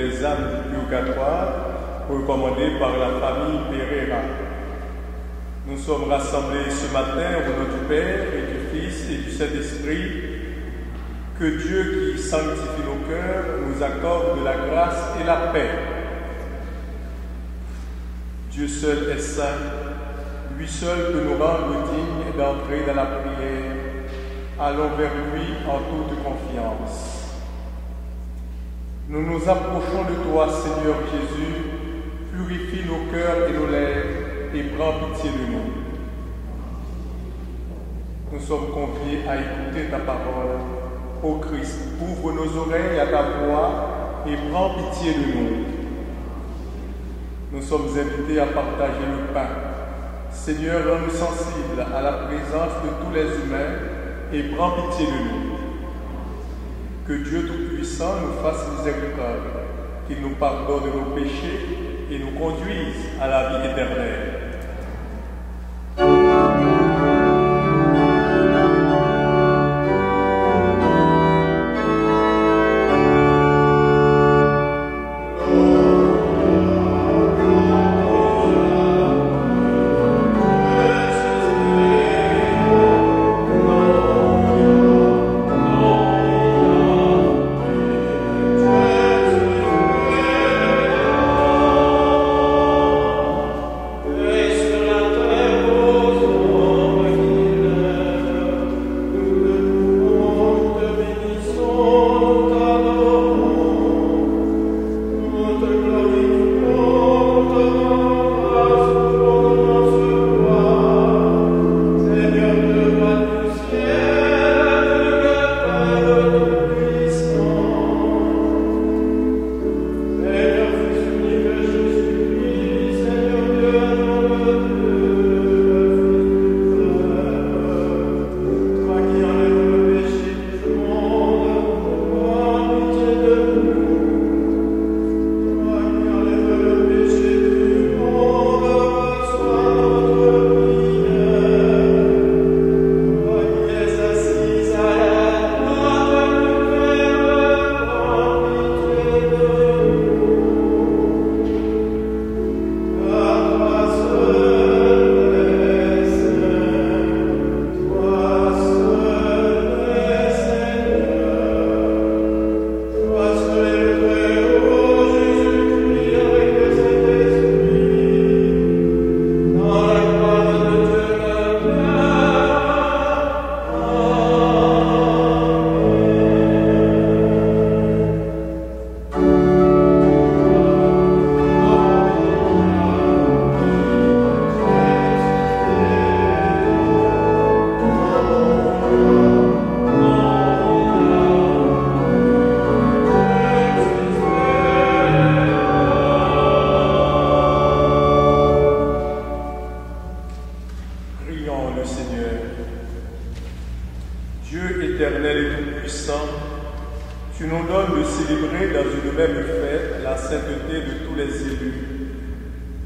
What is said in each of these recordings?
les âmes du purgatoire, recommandé par la famille Pereira. Nous sommes rassemblés ce matin au nom du Père et du Fils et du Saint-Esprit. Que Dieu qui sanctifie nos cœurs nous accorde la grâce et la paix. Dieu seul est saint, lui seul peut nous rendre dignes d'entrer dans la prière. Allons vers lui en toute confiance. Nous nous approchons de toi, Seigneur Jésus, purifie nos cœurs et nos lèvres et prends pitié de nous. Nous sommes conviés à écouter ta parole. Ô Christ, ouvre nos oreilles à ta voix et prends pitié de nous. Nous sommes invités à partager le pain. Seigneur, rends-nous sensibles à la présence de tous les humains et prends pitié de nous. Que Dieu Tout-Puissant nous fasse miséricorde, qu'il nous pardonne nos péchés et nous conduise à la vie éternelle.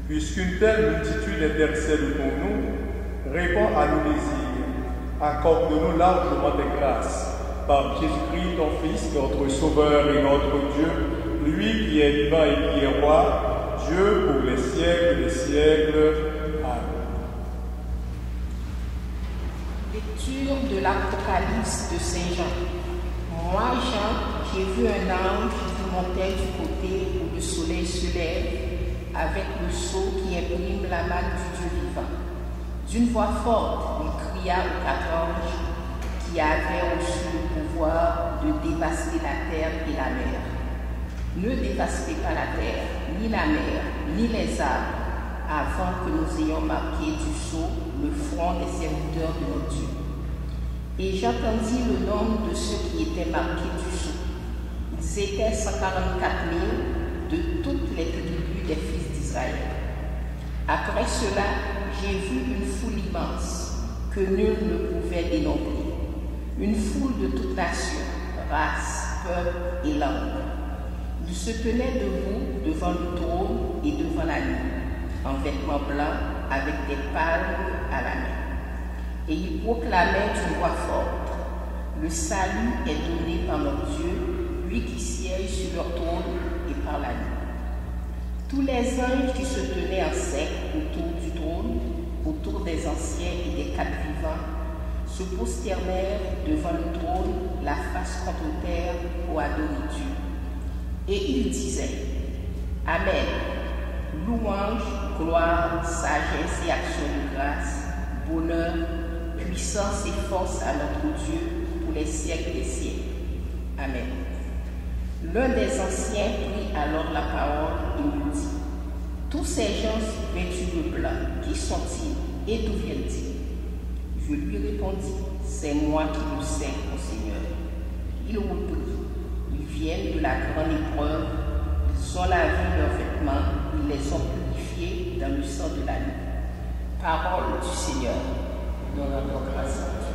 Puisqu'une telle multitude intercède pour nous, réponds à nos désirs, accorde-nous largement tes grâces, par Jésus-Christ, ton Fils, notre Sauveur et notre Dieu, lui qui est vivant et qui est roi, Dieu pour les siècles des siècles. Amen. Lecture de l'Apocalypse de Saint Jean. Moi, Jean, j'ai vu un ange qui montait du côté où le soleil se lève, avec le sceau qui imprime la main du Dieu vivant. D'une voix forte, il cria aux 4 anges qui avaient reçu le pouvoir de dévaster la terre et la mer. Ne dévastez pas la terre, ni la mer, ni les arbres, avant que nous ayons marqué du sceau le front des serviteurs de notre Dieu. Et j'entendis le nom de ceux qui étaient marqués du sceau. Ils étaient 144 000 de toutes les tribus des fils d'Israël. Après cela, j'ai vu une foule immense que nul ne pouvait dénombrer. Une foule de toutes nations, races, peuples et langues. Ils se tenaient debout devant le trône et devant la nuit, en vêtements blancs avec des palmes à la main. Et ils proclamaient d'une voix forte: le salut est donné par notre Dieu, lui qui siège sur leur trône et par la nuit. Tous les anges qui se tenaient en cercle autour du trône, autour des anciens et des quatre vivants, se prosternèrent devant le trône, la face contre terre, pour adorer Dieu. Et ils disaient: Amen. Louange, gloire, sagesse et action de grâce, bonheur, puissance et force à notre Dieu pour les siècles des siècles. Amen. L'un des anciens prit alors la parole et lui dit: Tous ces gens vêtus de blanc, qui sont-ils et d'où viennent-ils? Je lui répondis: C'est moi qui le sais, mon Seigneur. Il reprit: Ils viennent de la grande épreuve, ils ont lavé leurs vêtements, ils les ont purifiés dans le sang de l'agneau. Parole du Seigneur. Nous rendons grâce à Dieu.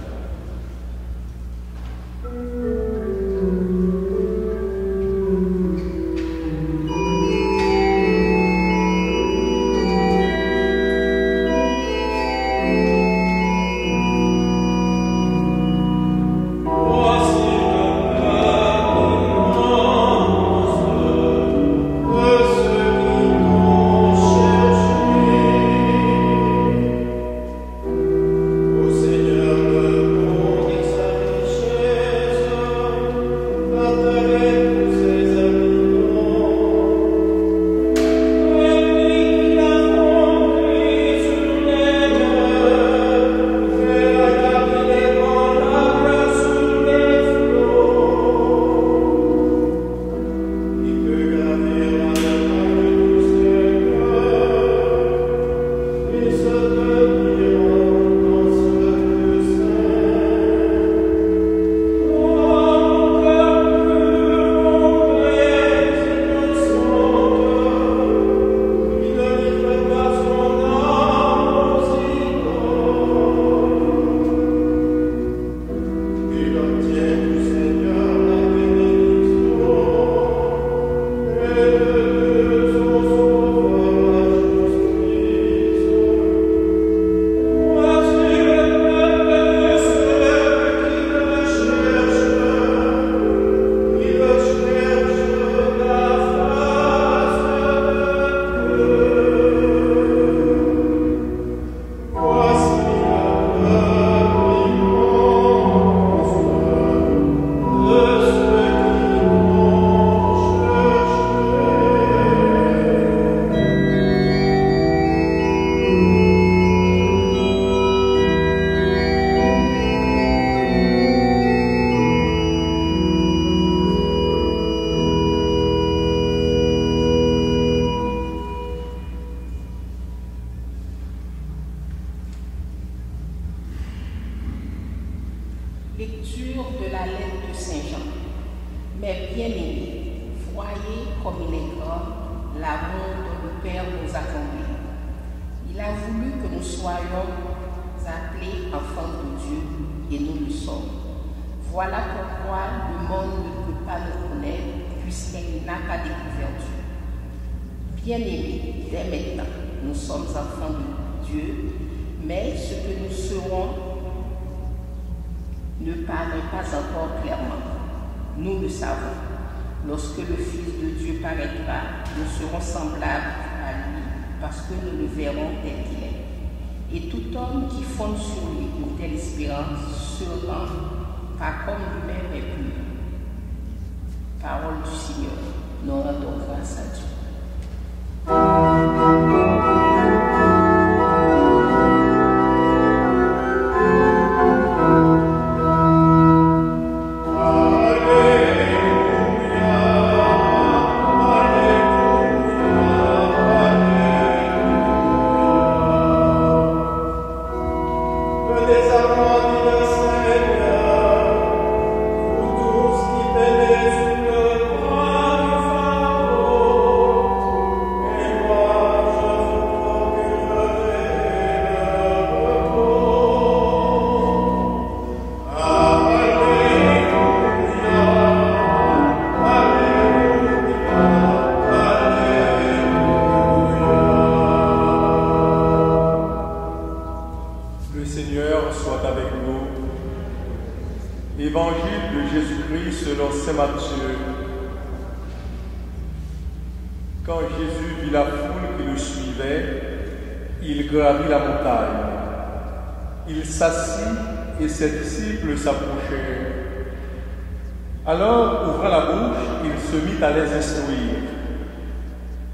Lecture de la lettre de Saint Jean. Mes bien-aimés, voyez comme il est grand l'amour dont le Père nous a comblé. Il a voulu que nous soyons appelés enfants de Dieu et nous le sommes. Voilà pourquoi le monde ne peut pas nous connaître puisqu'il n'a pas découvert Dieu. Bien-aimés, dès maintenant, nous sommes enfants de Dieu, mais ce que nous serons ne paraît pas encore clairement. Nous le savons. Lorsque le Fils de Dieu paraîtra, nous serons semblables à lui, parce que nous le verrons tel qu'il est. Et tout homme qui fonde sur lui une telle espérance se rend, pas comme lui-même est pur. Parole du Seigneur. Nous rendons grâce à Dieu. Quand Jésus vit la foule qui le suivait, il gravit la montagne. Il s'assit et ses disciples s'approchèrent. Alors, ouvrant la bouche, il se mit à les instruire.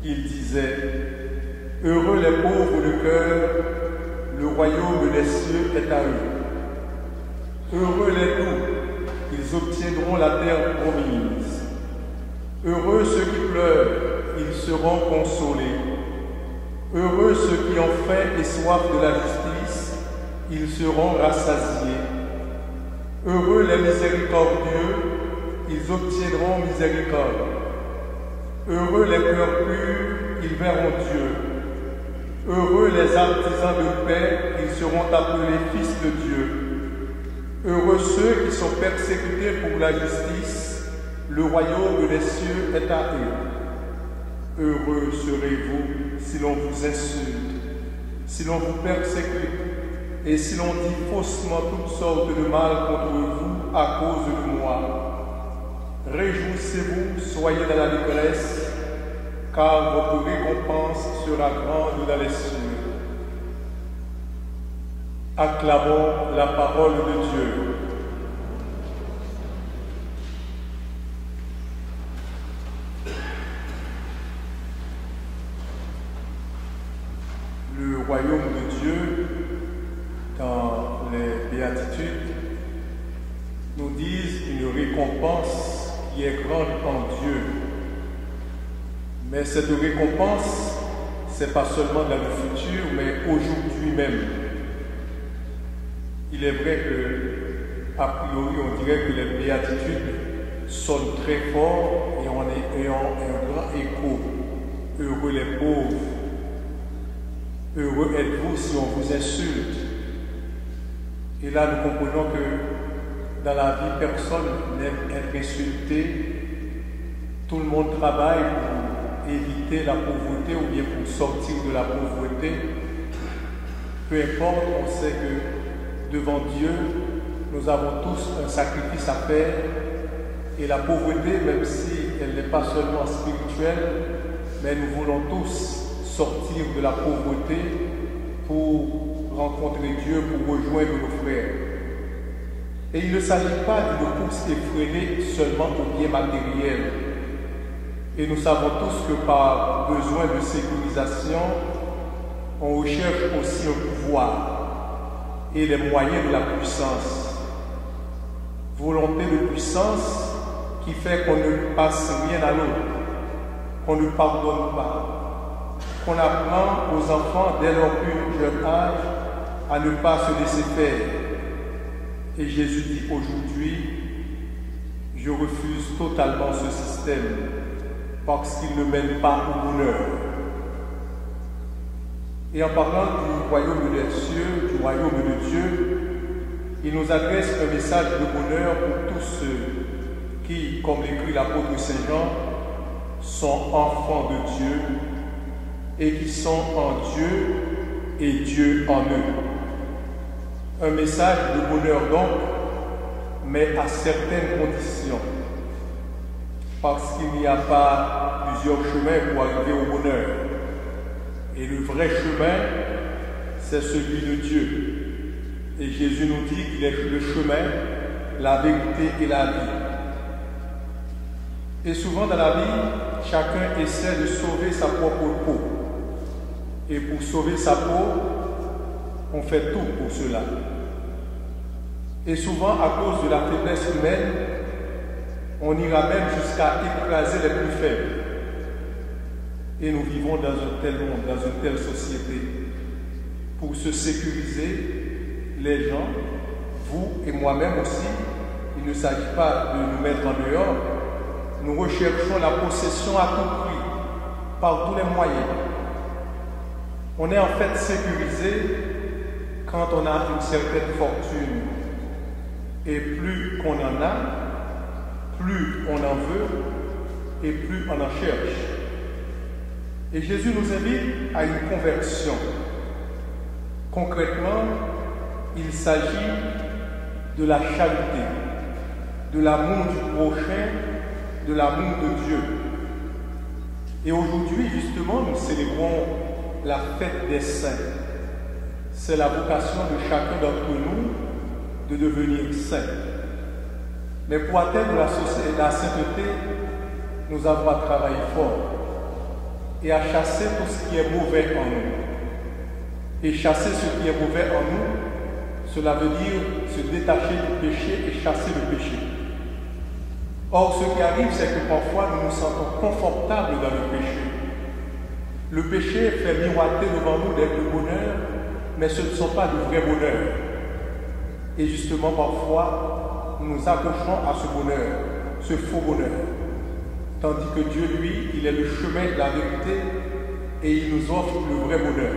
Il disait, « Heureux les pauvres de cœur, le royaume des cieux est à eux. Heureux les doux, ils obtiendront la terre promise. Heureux ceux qui pleurent, ils seront consolés. Heureux ceux qui ont faim et soif de la justice, ils seront rassasiés. Heureux les miséricordieux, ils obtiendront miséricorde. Heureux les cœurs purs, ils verront Dieu. Heureux les artisans de paix, ils seront appelés fils de Dieu. Heureux ceux qui sont persécutés pour la justice, le royaume des cieux est à eux. Heureux serez-vous si l'on vous insulte, si l'on vous persécute, et si l'on dit faussement toutes sortes de mal contre vous à cause de moi. Réjouissez-vous, soyez dans la détresse, car votre récompense sera grande dans les cieux. Acclamons la parole de Dieu. Le royaume de Dieu, dans les béatitudes, nous disent une récompense qui est grande en Dieu. Mais cette récompense, ce n'est pas seulement dans le futur, mais aujourd'hui même. Il est vrai que, a priori, on dirait que les béatitudes sonnent très fort et on est ayant un grand écho. Heureux les pauvres. Heureux êtes-vous si on vous insulte. Et là, nous comprenons que dans la vie, personne n'aime être insulté. Tout le monde travaille pour éviter la pauvreté ou bien pour sortir de la pauvreté. Peu importe, on sait que devant Dieu, nous avons tous un sacrifice à faire. Et la pauvreté, même si elle n'est pas seulement spirituelle, mais nous voulons tous sortir de la pauvreté pour rencontrer Dieu, pour rejoindre nos frères. Et il ne s'agit pas d'une course effrénée seulement au bien matériel. Et nous savons tous que par besoin de sécurisation, on recherche aussi un pouvoir et les moyens de la puissance. Volonté de puissance qui fait qu'on ne passe rien à l'autre, qu'on ne pardonne pas, qu'on apprend aux enfants dès leur plus jeune âge à ne pas se laisser faire. Et Jésus dit aujourd'hui, je refuse totalement ce système parce qu'il ne mène pas au bonheur. Et en parlant du royaume des cieux, du royaume de Dieu, il nous adresse un message de bonheur pour tous ceux qui, comme l'écrit l'apôtre Saint Jean, sont enfants de Dieu et qui sont en Dieu et Dieu en eux. Un message de bonheur donc, mais à certaines conditions. Parce qu'il n'y a pas plusieurs chemins pour arriver au bonheur. Et le vrai chemin, c'est celui de Dieu. Et Jésus nous dit qu'il est le chemin, la vérité et la vie. Et souvent dans la vie, chacun essaie de sauver sa propre peau. Et pour sauver sa peau, on fait tout pour cela. Et souvent, à cause de la faiblesse humaine, on ira même jusqu'à écraser les plus faibles. Et nous vivons dans un tel monde, dans une telle société. Pour se sécuriser, les gens, vous et moi-même aussi, il ne s'agit pas de nous mettre en dehors. Nous recherchons la possession à tout prix, par tous les moyens. On est en fait sécurisé quand on a une certaine fortune. Et plus qu'on en a, plus on en veut et plus on en cherche. Et Jésus nous invite à une conversion. Concrètement, il s'agit de la charité, de l'amour du prochain, de l'amour de Dieu. Et aujourd'hui, justement, nous célébrons la fête des saints. C'est la vocation de chacun d'entre nous de devenir saint. Mais pour atteindre la sainteté, nous avons à travailler fort et à chasser tout ce qui est mauvais en nous. Et chasser ce qui est mauvais en nous, cela veut dire se détacher du péché et chasser le péché. Or, ce qui arrive, c'est que parfois nous nous sentons confortables dans le péché. Le péché fait miroiter devant nous des bonheur, mais ce ne sont pas de vrais bonheurs. Et justement, parfois, nous nous accrochons à ce bonheur, ce faux bonheur. Tandis que Dieu, lui, il est le chemin de la vérité et il nous offre le vrai bonheur.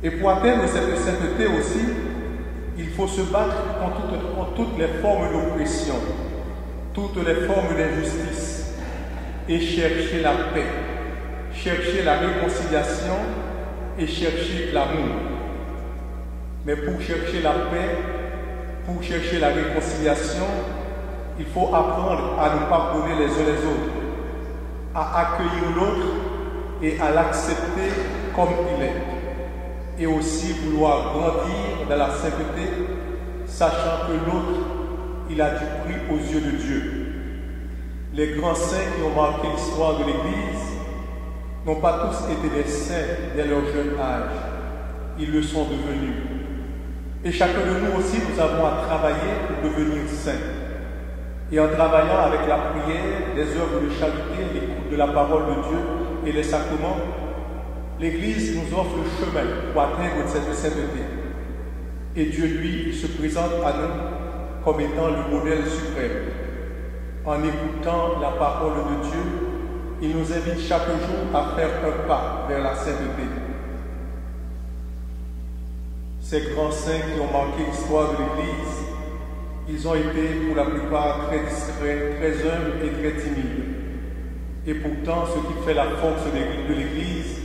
Et pour atteindre cette sainteté aussi, il faut se battre contre toutes les formes d'oppression, toutes les formes d'injustice et chercher la paix, chercher la réconciliation et chercher l'amour. Mais pour chercher la paix, pour chercher la réconciliation, il faut apprendre à nous pardonner les uns les autres, à accueillir l'autre et à l'accepter comme il est. Et aussi vouloir grandir dans la sainteté, sachant que l'autre, il a du prix aux yeux de Dieu. Les grands saints qui ont marqué l'histoire de l'Église n'ont pas tous été des saints dès leur jeune âge. Ils le sont devenus. Et chacun de nous aussi, nous avons à travailler pour devenir saints. Et en travaillant avec la prière, les œuvres de charité, l'écoute de la parole de Dieu et les sacrements, l'Église nous offre le chemin pour atteindre cette sainteté. Et Dieu, lui, il se présente à nous comme étant le modèle suprême. En écoutant la parole de Dieu, il nous invite chaque jour à faire un pas vers la sainteté. Ces grands saints qui ont marqué l'histoire de l'Église, ils ont été pour la plupart très discrets, très humbles et très timides. Et pourtant, ce qui fait la force de l'Église,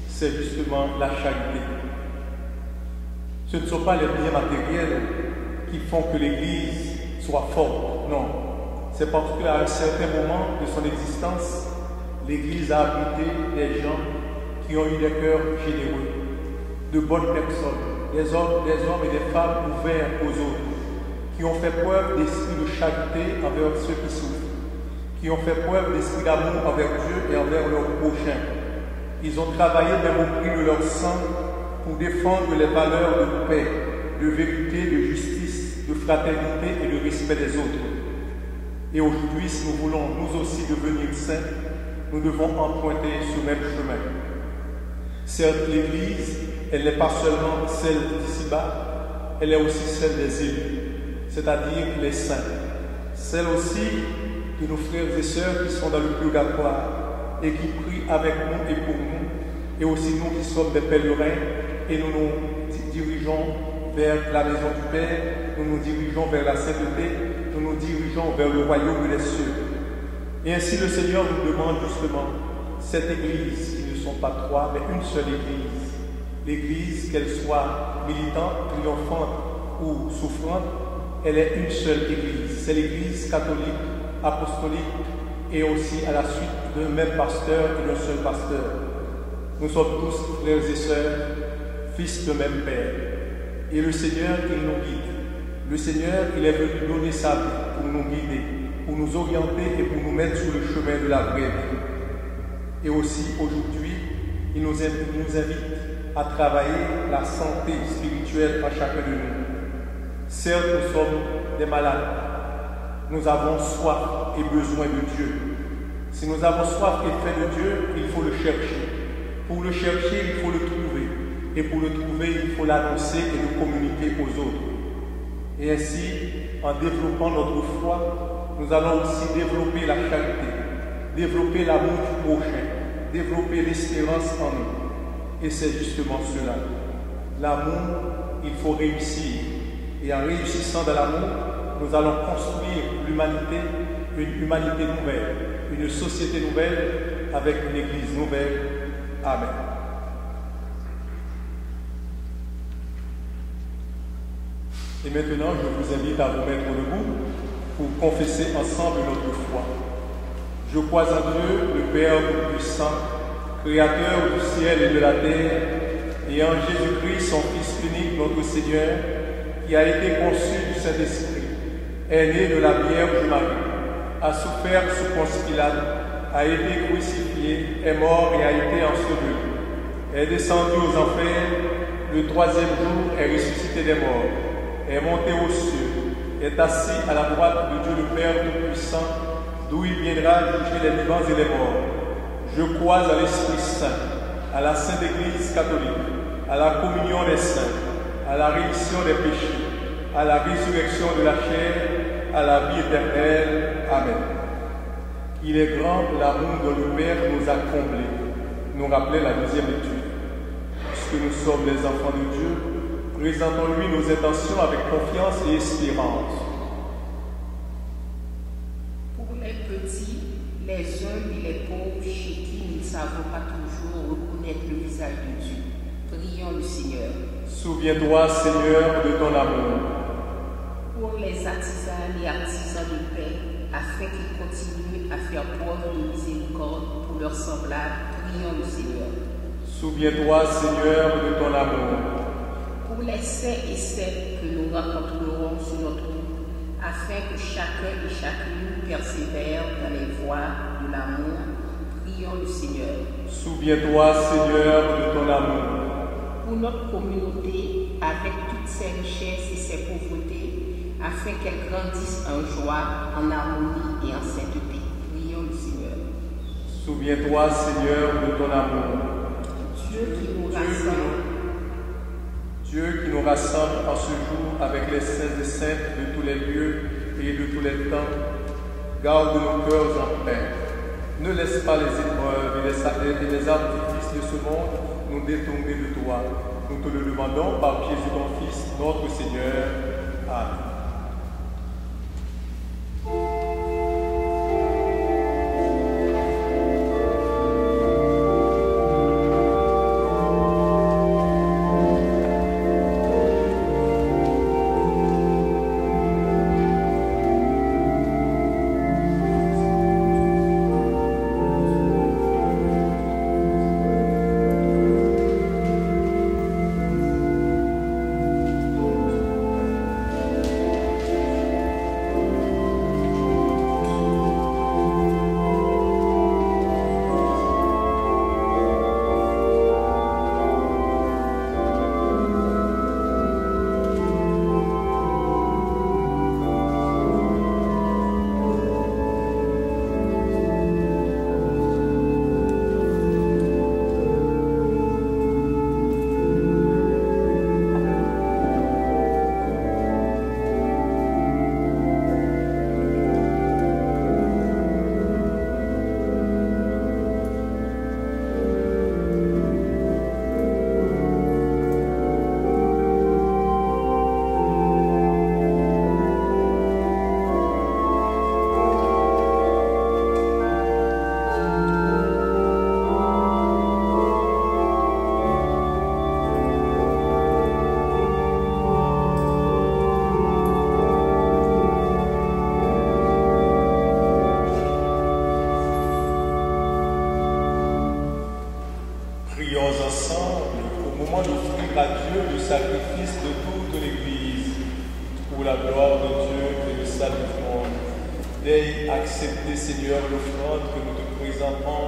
c'est justement la charité. Ce ne sont pas les biens matériels qui font que l'Église soit forte, non. C'est parce qu'à un certain moment de son existence, l'Église a abrité des gens qui ont eu des cœurs généreux, de bonnes personnes, des hommes et des femmes ouverts aux autres, qui ont fait preuve d'esprit de charité envers ceux qui souffrent, qui ont fait preuve d'esprit d'amour envers Dieu et envers leurs prochains. Ils ont travaillé même au prix de leur sang pour défendre les valeurs de paix, de vérité, de justice, de fraternité et de respect des autres. Et aujourd'hui, si nous voulons nous aussi devenir saints, nous devons emprunter ce même chemin. Certes, l'Église, elle n'est pas seulement celle d'ici-bas, elle est aussi celle des élus, c'est-à-dire les saints. Celle aussi de nos frères et sœurs qui sont dans le purgatoire et qui prient avec nous et pour nous, et aussi nous qui sommes des pèlerins et nous nous dirigeons vers la maison du Père, nous nous dirigeons vers la sainteté, nous nous dirigeons vers le royaume des cieux. Et ainsi le Seigneur nous demande justement cette Église, qui ne sont pas trois, mais une seule Église. L'Église, qu'elle soit militante, triomphante ou souffrante, elle est une seule Église. C'est l'Église catholique, apostolique et aussi à la suite d'un même pasteur et d'un seul pasteur. Nous sommes tous frères et sœurs, fils de même Père. Et le Seigneur, il nous guide. Le Seigneur, il est venu donner sa vie pour nous guider, pour nous orienter et pour nous mettre sur le chemin de la vraie vie. Et aussi, aujourd'hui, il nous invite à travailler la santé spirituelle en chacun de nous. Certes, nous sommes des malades. Nous avons soif et besoin de Dieu. Si nous avons soif et faim de Dieu, il faut le chercher. Pour le chercher, il faut le trouver. Et pour le trouver, il faut l'annoncer et le communiquer aux autres. Et ainsi, en développant notre foi, nous allons aussi développer la charité, développer l'amour du prochain, développer l'espérance en nous. Et c'est justement cela. L'amour, il faut réussir. Et en réussissant dans l'amour, nous allons construire l'humanité, une humanité nouvelle, une société nouvelle, avec une Église nouvelle. Amen. Et maintenant, je vous invite à vous mettre debout pour confesser ensemble notre foi. Je crois en Dieu, le Père Tout-Puissant, Créateur du ciel et de la terre, et en Jésus-Christ, son Fils unique, notre Seigneur, qui a été conçu du Saint-Esprit, est né de la Vierge Marie, a souffert sous Ponce Pilate, a été crucifié, est mort et a été enseveli, est descendu aux enfers, le troisième jour est ressuscité des morts, est monté aux cieux, est assis à la droite de Dieu le Père Tout-Puissant, d'où il viendra juger les vivants et les morts. Je crois à l'Esprit Saint, à la Sainte Église catholique, à la communion des saints, à la rémission des péchés, à la résurrection de la chair, à la vie éternelle. Amen. Il est grand l'amour dont le Père nous a comblés, nous rappelait la deuxième lecture. Puisque nous sommes les enfants de Dieu, présentons-lui nos intentions avec confiance et espérance. Pour les petits, les humbles et les pauvres chez qui nous ne savons pas toujours reconnaître le visage de Dieu, prions le Seigneur. Souviens-toi, Seigneur, de ton amour. Pour les artisans et artisans de paix, afin qu'ils continuent à faire preuve de miséricorde pour leurs semblables, prions le Seigneur. Souviens-toi, Seigneur, de ton amour. Pour les saints et celles que nous rencontrerons sur notre route, afin que chacun et chacune persévère dans les voies de l'amour, prions le Seigneur. Souviens-toi, Seigneur, de ton amour. Pour notre communauté, avec toutes ses richesses et ses pauvretés, afin qu'elle grandisse en joie, en harmonie et en sainteté, prions le Seigneur. Souviens-toi, Seigneur, de ton amour. Dieu qui nous rassemble en ce jour avec les saints et saintes de tous les lieux et de tous les temps, garde nos cœurs en paix. Ne laisse pas les épreuves et les artifices de ce monde nous détourner de toi. Nous te le demandons par Jésus ton Fils, notre Seigneur. Amen. Acceptez, Seigneur, l'offrande que nous te présentons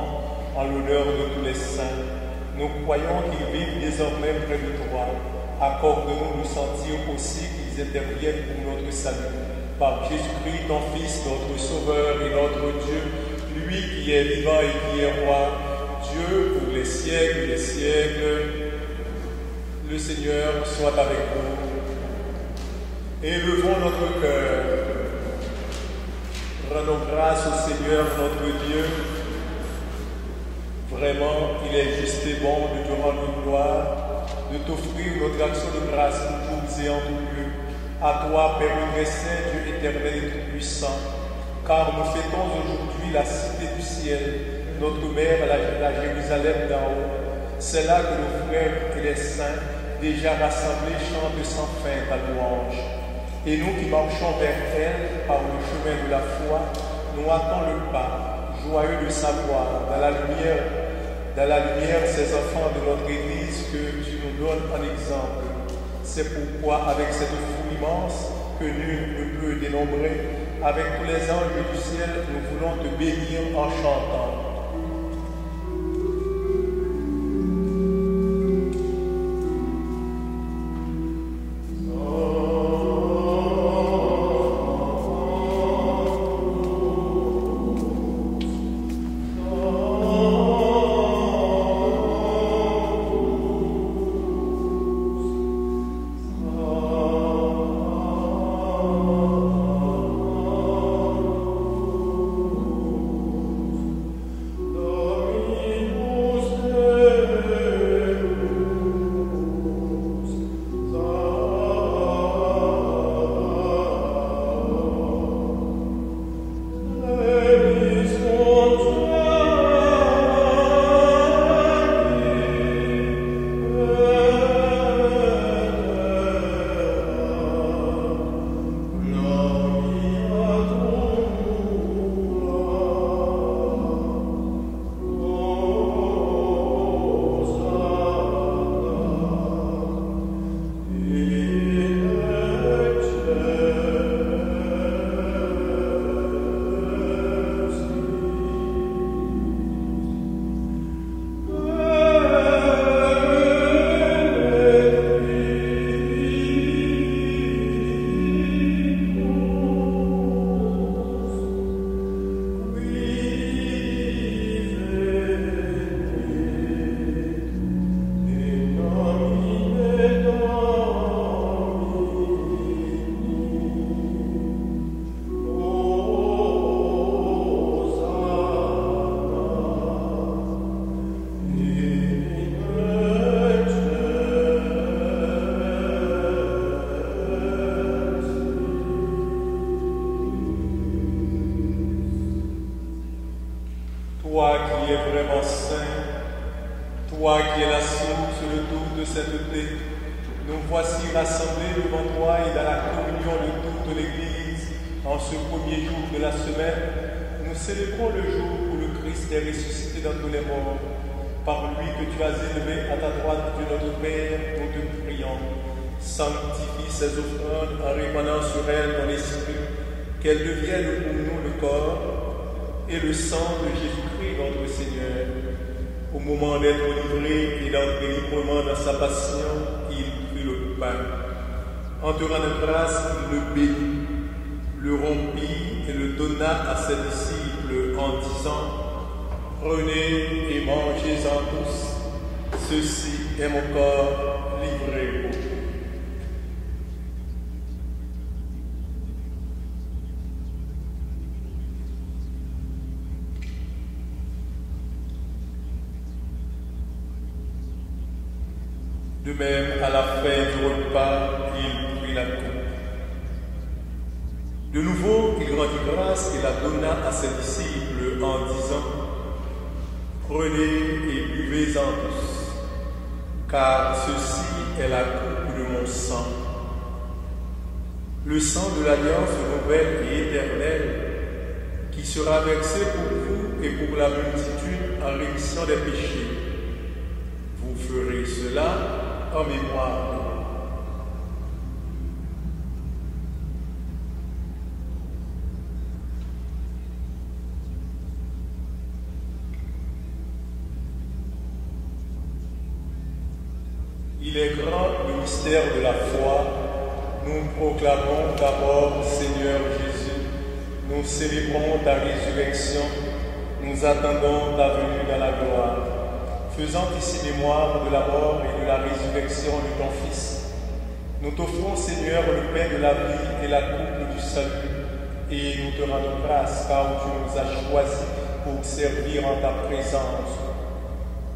en l'honneur de tous les saints. Nous croyons qu'ils vivent désormais près de toi. Accorde-nous de sentir aussi qu'ils interviennent pour notre salut. Par Jésus-Christ, ton Fils, notre Sauveur et notre Dieu, lui qui est vivant et qui est roi, Dieu pour les siècles des siècles. Le Seigneur soit avec vous. Élevons notre cœur. Rendons grâce au Seigneur notre Dieu. Vraiment, il est juste et bon de te rendre gloire, de t'offrir notre action de grâce toujours et en tout lieu. À toi, Père très saint, Dieu éternel et tout-puissant, car nous fêtons aujourd'hui la cité du ciel, notre mère, la Jérusalem d'en haut. C'est là que nos frères et les saints, déjà rassemblés, chantent sans fin ta louange. Et nous qui marchons vers elle par le chemin de la foi, nous hâtons le pas, joyeux de savoir, dans la lumière, ces enfants de notre Église que tu nous donnes en exemple. C'est pourquoi, avec cette foule immense que nul ne peut dénombrer, avec tous les anges du ciel, nous voulons te bénir en chantant. Toi qui es vraiment saint, toi qui es la source de toute sainteté, nous voici rassemblés devant toi et dans la communion de toute l'Église, en ce premier jour de la semaine, nous célébrons le jour où le Christ est ressuscité dans tous les morts. Par lui que tu as élevé à ta droite de notre Père, nous te prions. Sanctifie ces offrandes en répandant sur elles ton esprit, qu'elles deviennent pour nous le corps et le sang de Jésus-Christ, notre Seigneur. Au moment d'être livré et d'entrer librement dans sa passion, il prit le pain. En te rendant grâce, il le bénit, le rompit et le donna à ses disciples en disant: prenez et mangez-en tous, ceci est mon corps livré pour vous. De même, à la fin du repas, il prit la coupe. De nouveau, il rendit grâce et la donna à ses disciples en disant: prenez et buvez-en tous, car ceci est la coupe de mon sang, le sang de l'alliance nouvelle et éternelle, qui sera versé pour vous et pour la multitude en rémission des péchés. Vous ferez cela en mémoire de moi. Il est grand le mystère de la foi. Nous proclamons d'abord, Seigneur Jésus, nous célébrons ta résurrection, nous attendons ta venue dans la gloire. Faisant ici mémoire de la mort et de la résurrection de ton Fils, nous t'offrons, Seigneur, le pain de la vie et la coupe du salut, et nous te rendons grâce car tu nous as choisis pour servir en ta présence.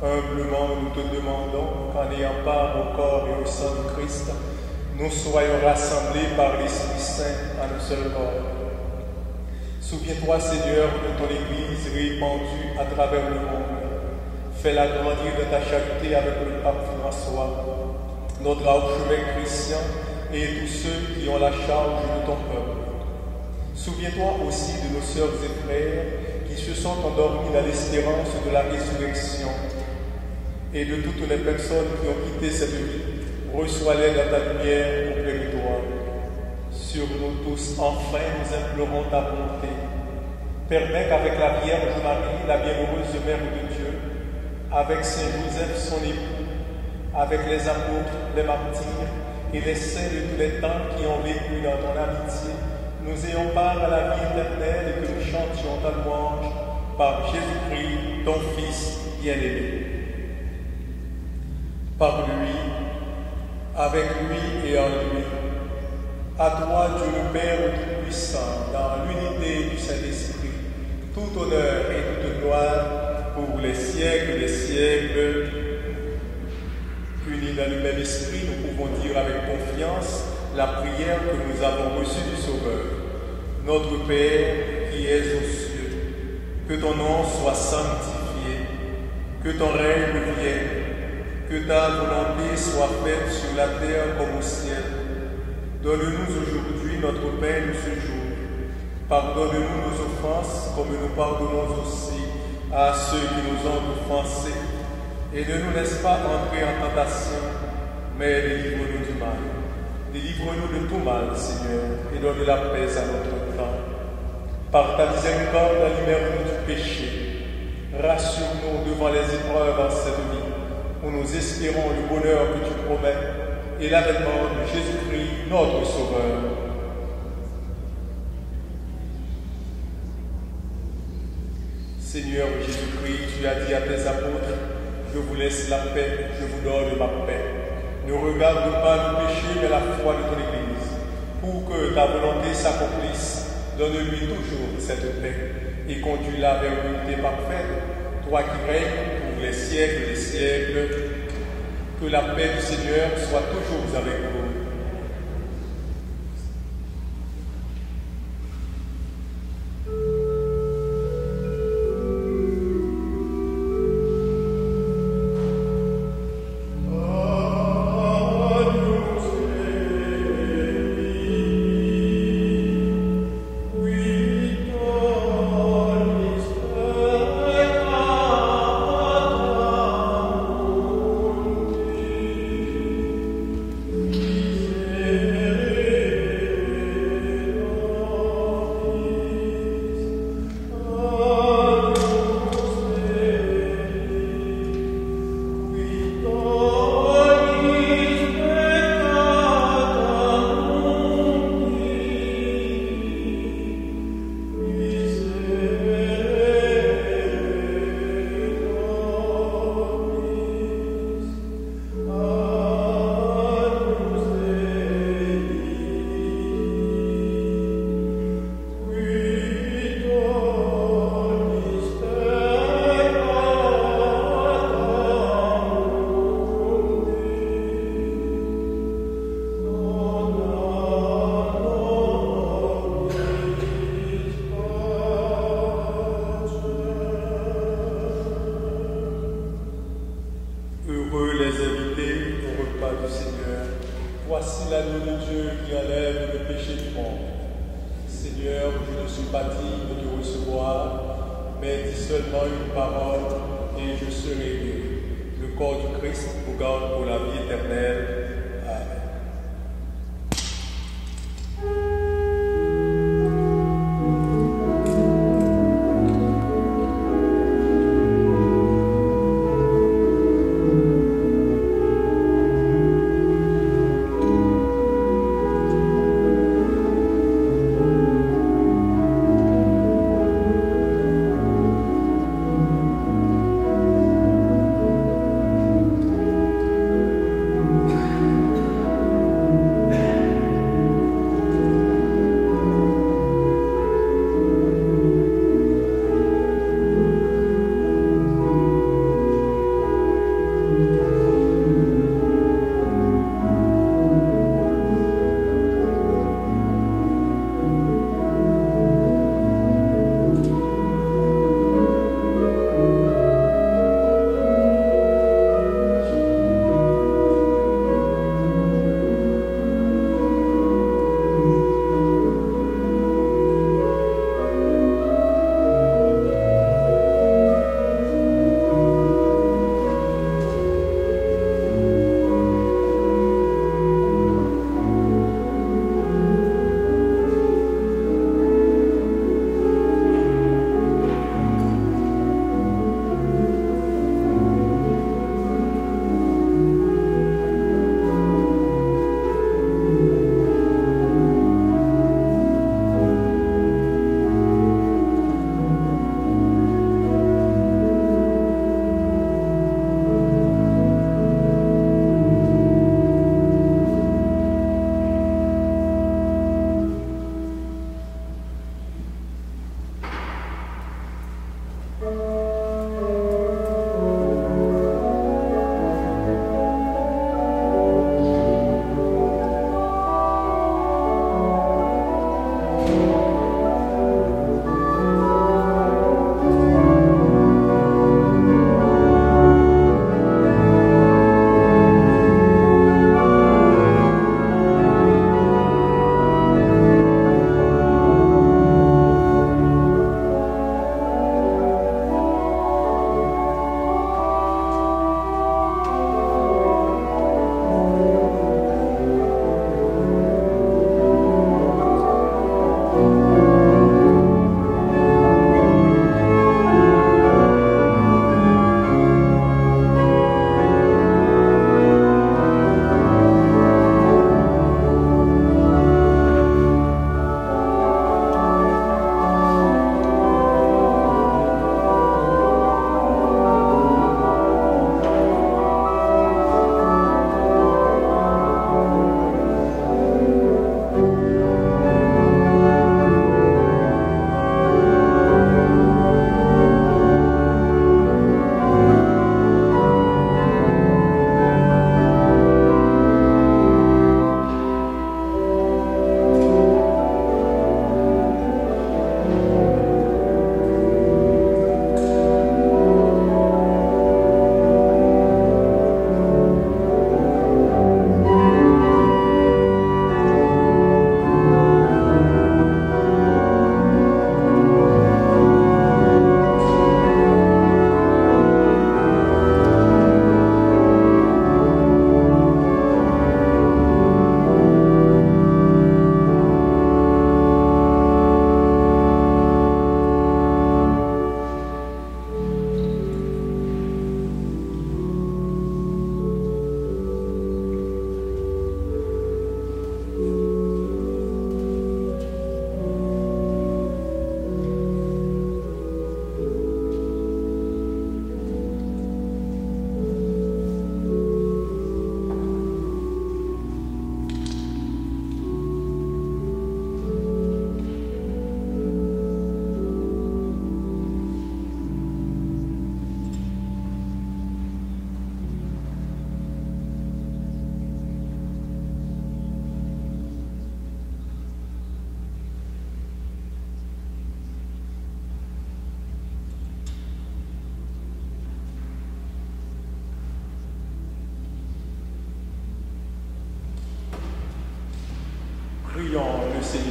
Humblement, nous te demandons qu'en ayant part au corps et au sang du Christ, nous soyons rassemblés par l'Esprit Saint en un seul corps. Souviens-toi, Seigneur, de ton Église répandue à travers le monde. Fais-la grandir de ta charité avec le pape François, notre archevêque Christian et tous ceux qui ont la charge de ton peuple. Souviens-toi aussi de nos sœurs et frères qui qui se sont endormis dans l'espérance de la résurrection, et de toutes les personnes qui ont quitté cette vie, reçois-les dans ta lumière auprès de toi. Sur nous tous, enfin, nous implorons ta bonté. Permets qu'avec la Vierge Marie, la bienheureuse Mère de Dieu, avec Saint Joseph, son époux, avec les apôtres, les martyrs et les saints de tous les temps qui ont vécu dans ton amitié, nous ayons part à la vie éternelle et que nous chantions ta louange par Jésus-Christ, ton Fils bien-aimé. Par lui, avec lui et en lui, à toi, Dieu le Père Tout-Puissant, dans l'unité du Saint-Esprit, tout honneur et toute gloire pour les siècles des siècles. Unis dans le même esprit, nous pouvons dire avec confiance la prière que nous avons reçue du Sauveur. Notre Père qui es aux cieux, que ton nom soit sanctifié, que ton règne vienne, que ta volonté soit faite sur la terre comme au ciel. Donne-nous aujourd'hui notre pain de ce jour. Pardonne-nous nos offenses comme nous pardonnons aussi à ceux qui nous ont offensés. Et ne nous laisse pas entrer en tentation, mais délivre-nous du mal. Délivre-nous de tout mal, Seigneur, et donne la paix à notre temps. Par ta miséricorde, libère-nous du péché. Rassure-nous devant les épreuves en cette vie, où nous espérons le bonheur que tu promets et l'avènement de Jésus-Christ, notre Sauveur. Seigneur Jésus-Christ, tu as dit à tes apôtres, je vous laisse la paix, je vous donne ma paix. Ne regarde pas le péché, mais la foi de ton Église. Pour que ta volonté s'accomplisse, donne-lui toujours cette paix et conduis-la vers l'unité parfaite, toi qui règnes pour les siècles des siècles. Que la paix du Seigneur soit toujours avec vous. Voici l'agneau de Dieu qui enlève le péché du monde. Seigneur, je ne suis pas digne de te recevoir, mais dis seulement une parole et je serai guéri. Le corps du Christ vous garde pour la vie éternelle. Amen.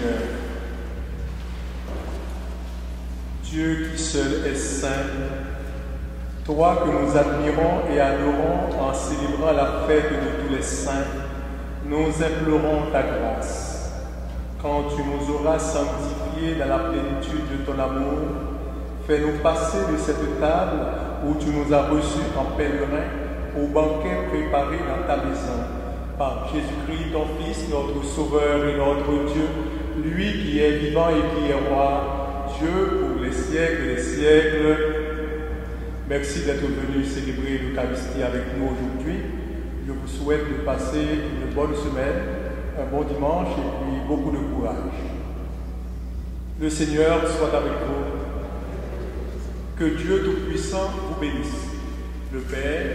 Seigneur. Dieu qui seul est saint, toi que nous admirons et adorons en célébrant la fête de tous les saints, nous implorons ta grâce. Quand tu nous auras sanctifiés dans la plénitude de ton amour, fais-nous passer de cette table où tu nous as reçus en pèlerin au banquet préparé dans ta maison, par Jésus-Christ, ton Fils, notre Sauveur et notre Dieu, lui qui est vivant et qui est roi, Dieu pour les siècles et les siècles. Merci d'être venu célébrer l'Eucharistie avec nous aujourd'hui. Je vous souhaite de passer une bonne semaine, un bon dimanche et puis beaucoup de courage. Le Seigneur soit avec vous. Que Dieu Tout-Puissant vous bénisse, le Père,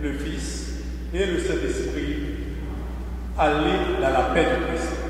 le Fils et le Saint-Esprit. Allez dans la paix de Christ.